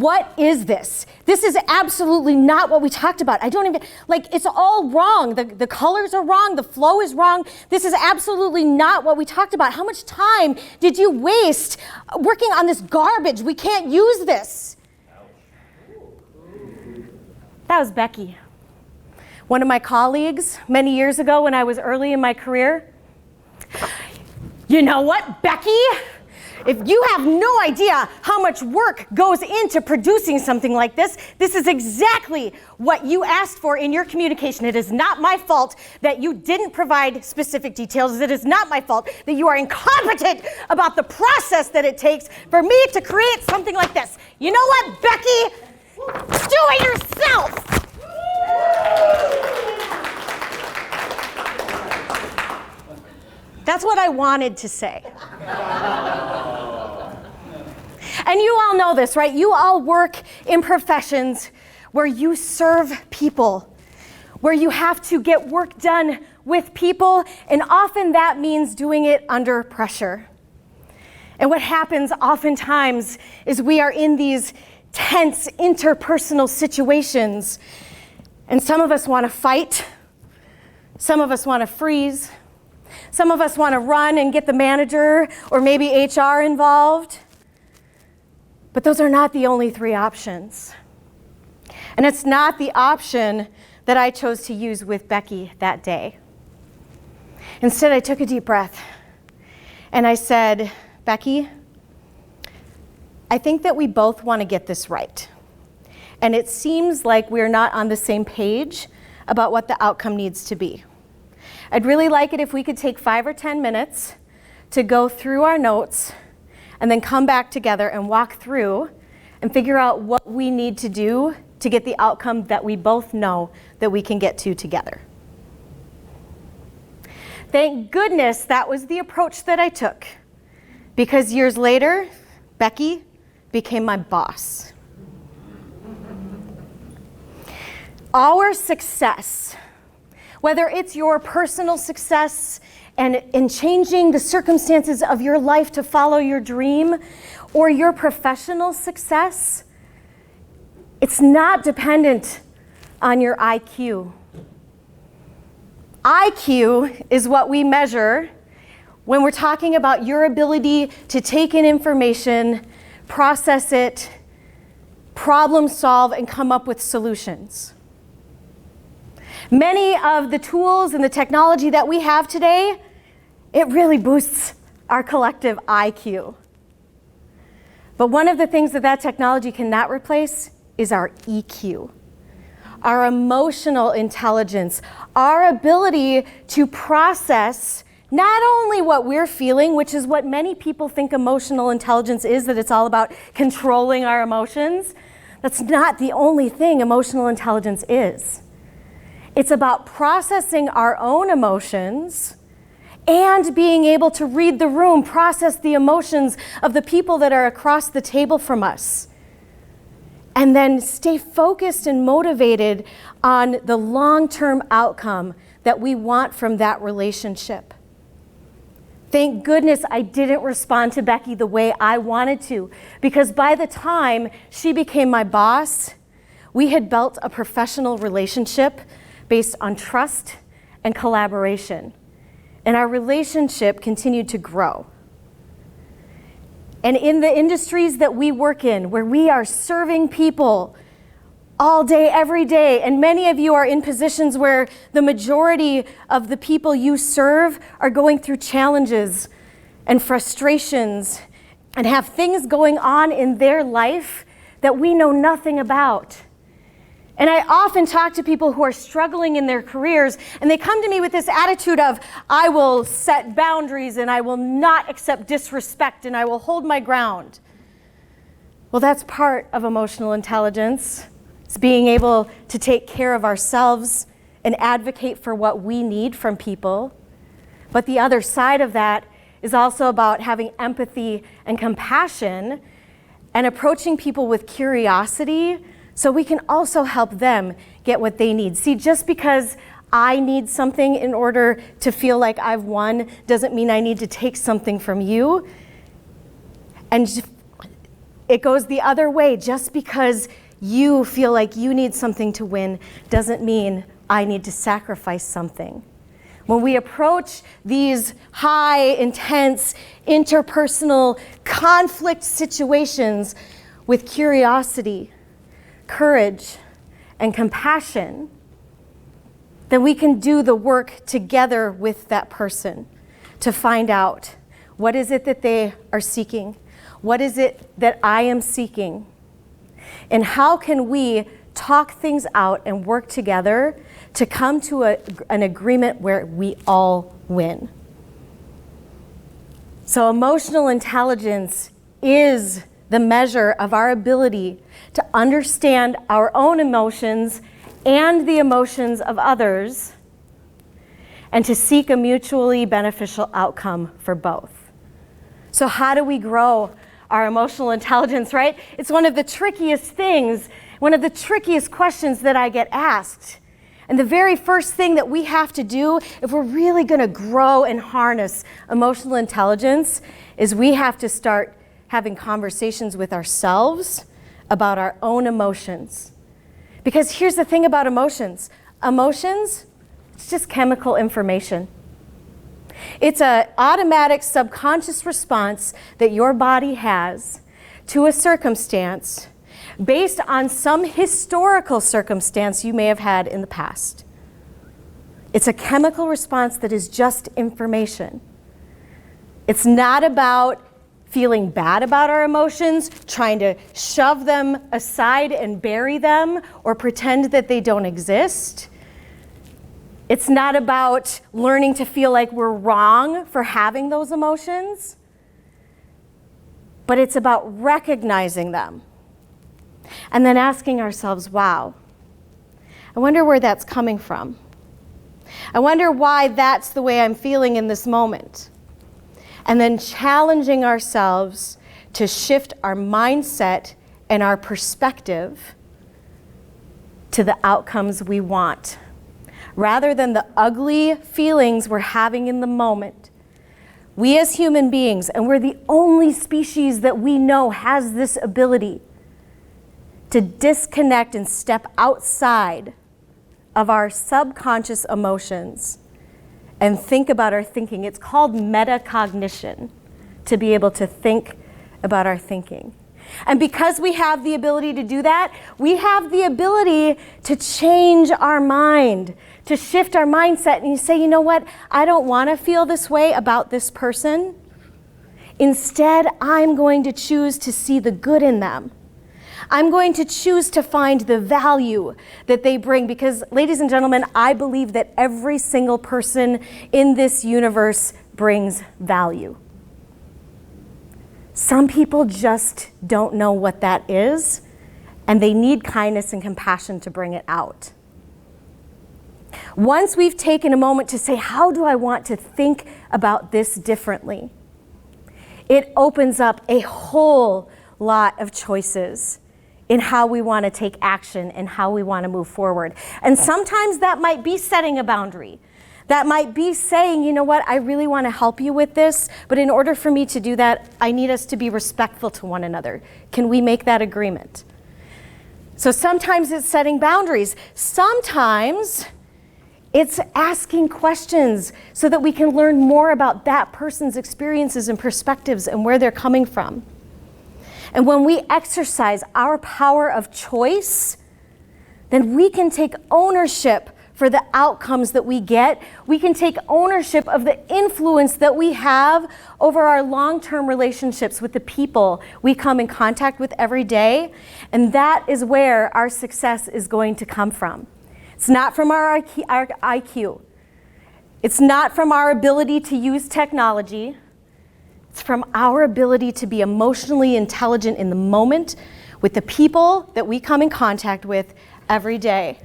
what is this? This is absolutely not what we talked about. I don't even, like, it's all wrong. The colors are wrong, the flow is wrong. This is absolutely not what we talked about. How much time did you waste working on this garbage? We can't use this. That was Becky. One of my colleagues many years ago when I was early in my career. You know what, Becky? If you have no idea how much work goes into producing something like this, this is exactly what you asked for in your communication. It is not my fault that you didn't provide specific details. It is not my fault that you are incompetent about the process that it takes for me to create something like this. You know what, Becky? Do it yourself! That's what I wanted to say. And you all know this, right? You all work in professions where you serve people, where you have to get work done with people, and often that means doing it under pressure. And what happens oftentimes is we are in these tense interpersonal situations, and some of us want to fight, some of us want to freeze, some of us want to run and get the manager or maybe HR involved. But those are not the only three options. And it's not the option that I chose to use with Becky that day. Instead, I took a deep breath and I said, Becky, I think that we both want to get this right. And it seems like we're not on the same page about what the outcome needs to be. I'd really like it if we could take 5 or 10 minutes to go through our notes and then come back together and walk through and figure out what we need to do to get the outcome that we both know that we can get to together. Thank goodness that was the approach that I took, because years later, Becky became my boss. Our success, whether it's your personal success and in changing the circumstances of your life to follow your dream, or your professional success, it's not dependent on your IQ. IQ is what we measure when we're talking about your ability to take in information, process it, problem solve, and come up with solutions. Many of the tools and the technology that we have today, it really boosts our collective IQ. But one of the things that technology cannot replace is our EQ, our emotional intelligence, our ability to process not only what we're feeling, which is what many people think emotional intelligence is, that it's all about controlling our emotions. That's not the only thing emotional intelligence is. It's about processing our own emotions and being able to read the room, process the emotions of the people that are across the table from us, and then stay focused and motivated on the long-term outcome that we want from that relationship. Thank goodness I didn't respond to Becky the way I wanted to, because by the time she became my boss, we had built a professional relationship based on trust and collaboration. And our relationship continued to grow. And in the industries that we work in, where we are serving people all day, every day, and many of you are in positions where the majority of the people you serve are going through challenges and frustrations and have things going on in their life that we know nothing about. And I often talk to people who are struggling in their careers, and they come to me with this attitude of, I will set boundaries and I will not accept disrespect and I will hold my ground. Well, that's part of emotional intelligence. It's being able to take care of ourselves and advocate for what we need from people. But the other side of that is also about having empathy and compassion and approaching people with curiosity, so we can also help them get what they need. See, just because I need something in order to feel like I've won doesn't mean I need to take something from you. And it goes the other way. Just because you feel like you need something to win doesn't mean I need to sacrifice something. When we approach these high, intense, interpersonal conflict situations with curiosity, courage, and compassion, then we can do the work together with that person to find out what is it that they are seeking, what is it that I am seeking, and how can we talk things out and work together to come to an agreement where we all win. So emotional intelligence is the measure of our ability to understand our own emotions and the emotions of others, and to seek a mutually beneficial outcome for both. So how do we grow our emotional intelligence, right? It's one of the trickiest things, one of the trickiest questions that I get asked. And the very first thing that we have to do if we're really going to grow and harness emotional intelligence is we have to start having conversations with ourselves about our own emotions. Because here's the thing about emotions. Emotions, it's just chemical information. It's an automatic subconscious response that your body has to a circumstance based on some historical circumstance you may have had in the past. It's a chemical response that is just information. It's not about feeling bad about our emotions, trying to shove them aside and bury them or pretend that they don't exist. It's not about learning to feel like we're wrong for having those emotions, but it's about recognizing them and then asking ourselves, wow, I wonder where that's coming from. I wonder why that's the way I'm feeling in this moment. And then challenging ourselves to shift our mindset and our perspective to the outcomes we want. Rather than the ugly feelings we're having in the moment, we as human beings, and we're the only species that we know has this ability to disconnect and step outside of our subconscious emotions and think about our thinking. It's called metacognition, to be able to think about our thinking. And because we have the ability to do that, we have the ability to change our mind, to shift our mindset, and you say, you know what, I don't want to feel this way about this person. Instead, I'm going to choose to see the good in them. I'm going to choose to find the value that they bring, because, ladies and gentlemen, I believe that every single person in this universe brings value. Some people just don't know what that is, and they need kindness and compassion to bring it out. Once we've taken a moment to say, how do I want to think about this differently? It opens up a whole lot of choices in how we want to take action and how we want to move forward. And sometimes that might be setting a boundary. That might be saying, you know what, I really want to help you with this, but in order for me to do that, I need us to be respectful to one another. Can we make that agreement? So sometimes it's setting boundaries. Sometimes it's asking questions so that we can learn more about that person's experiences and perspectives and where they're coming from. And when we exercise our power of choice, then we can take ownership for the outcomes that we get. We can take ownership of the influence that we have over our long-term relationships with the people we come in contact with every day. And that is where our success is going to come from. It's not from our IQ. It's not from our ability to use technology. It's from our ability to be emotionally intelligent in the moment with the people that we come in contact with every day.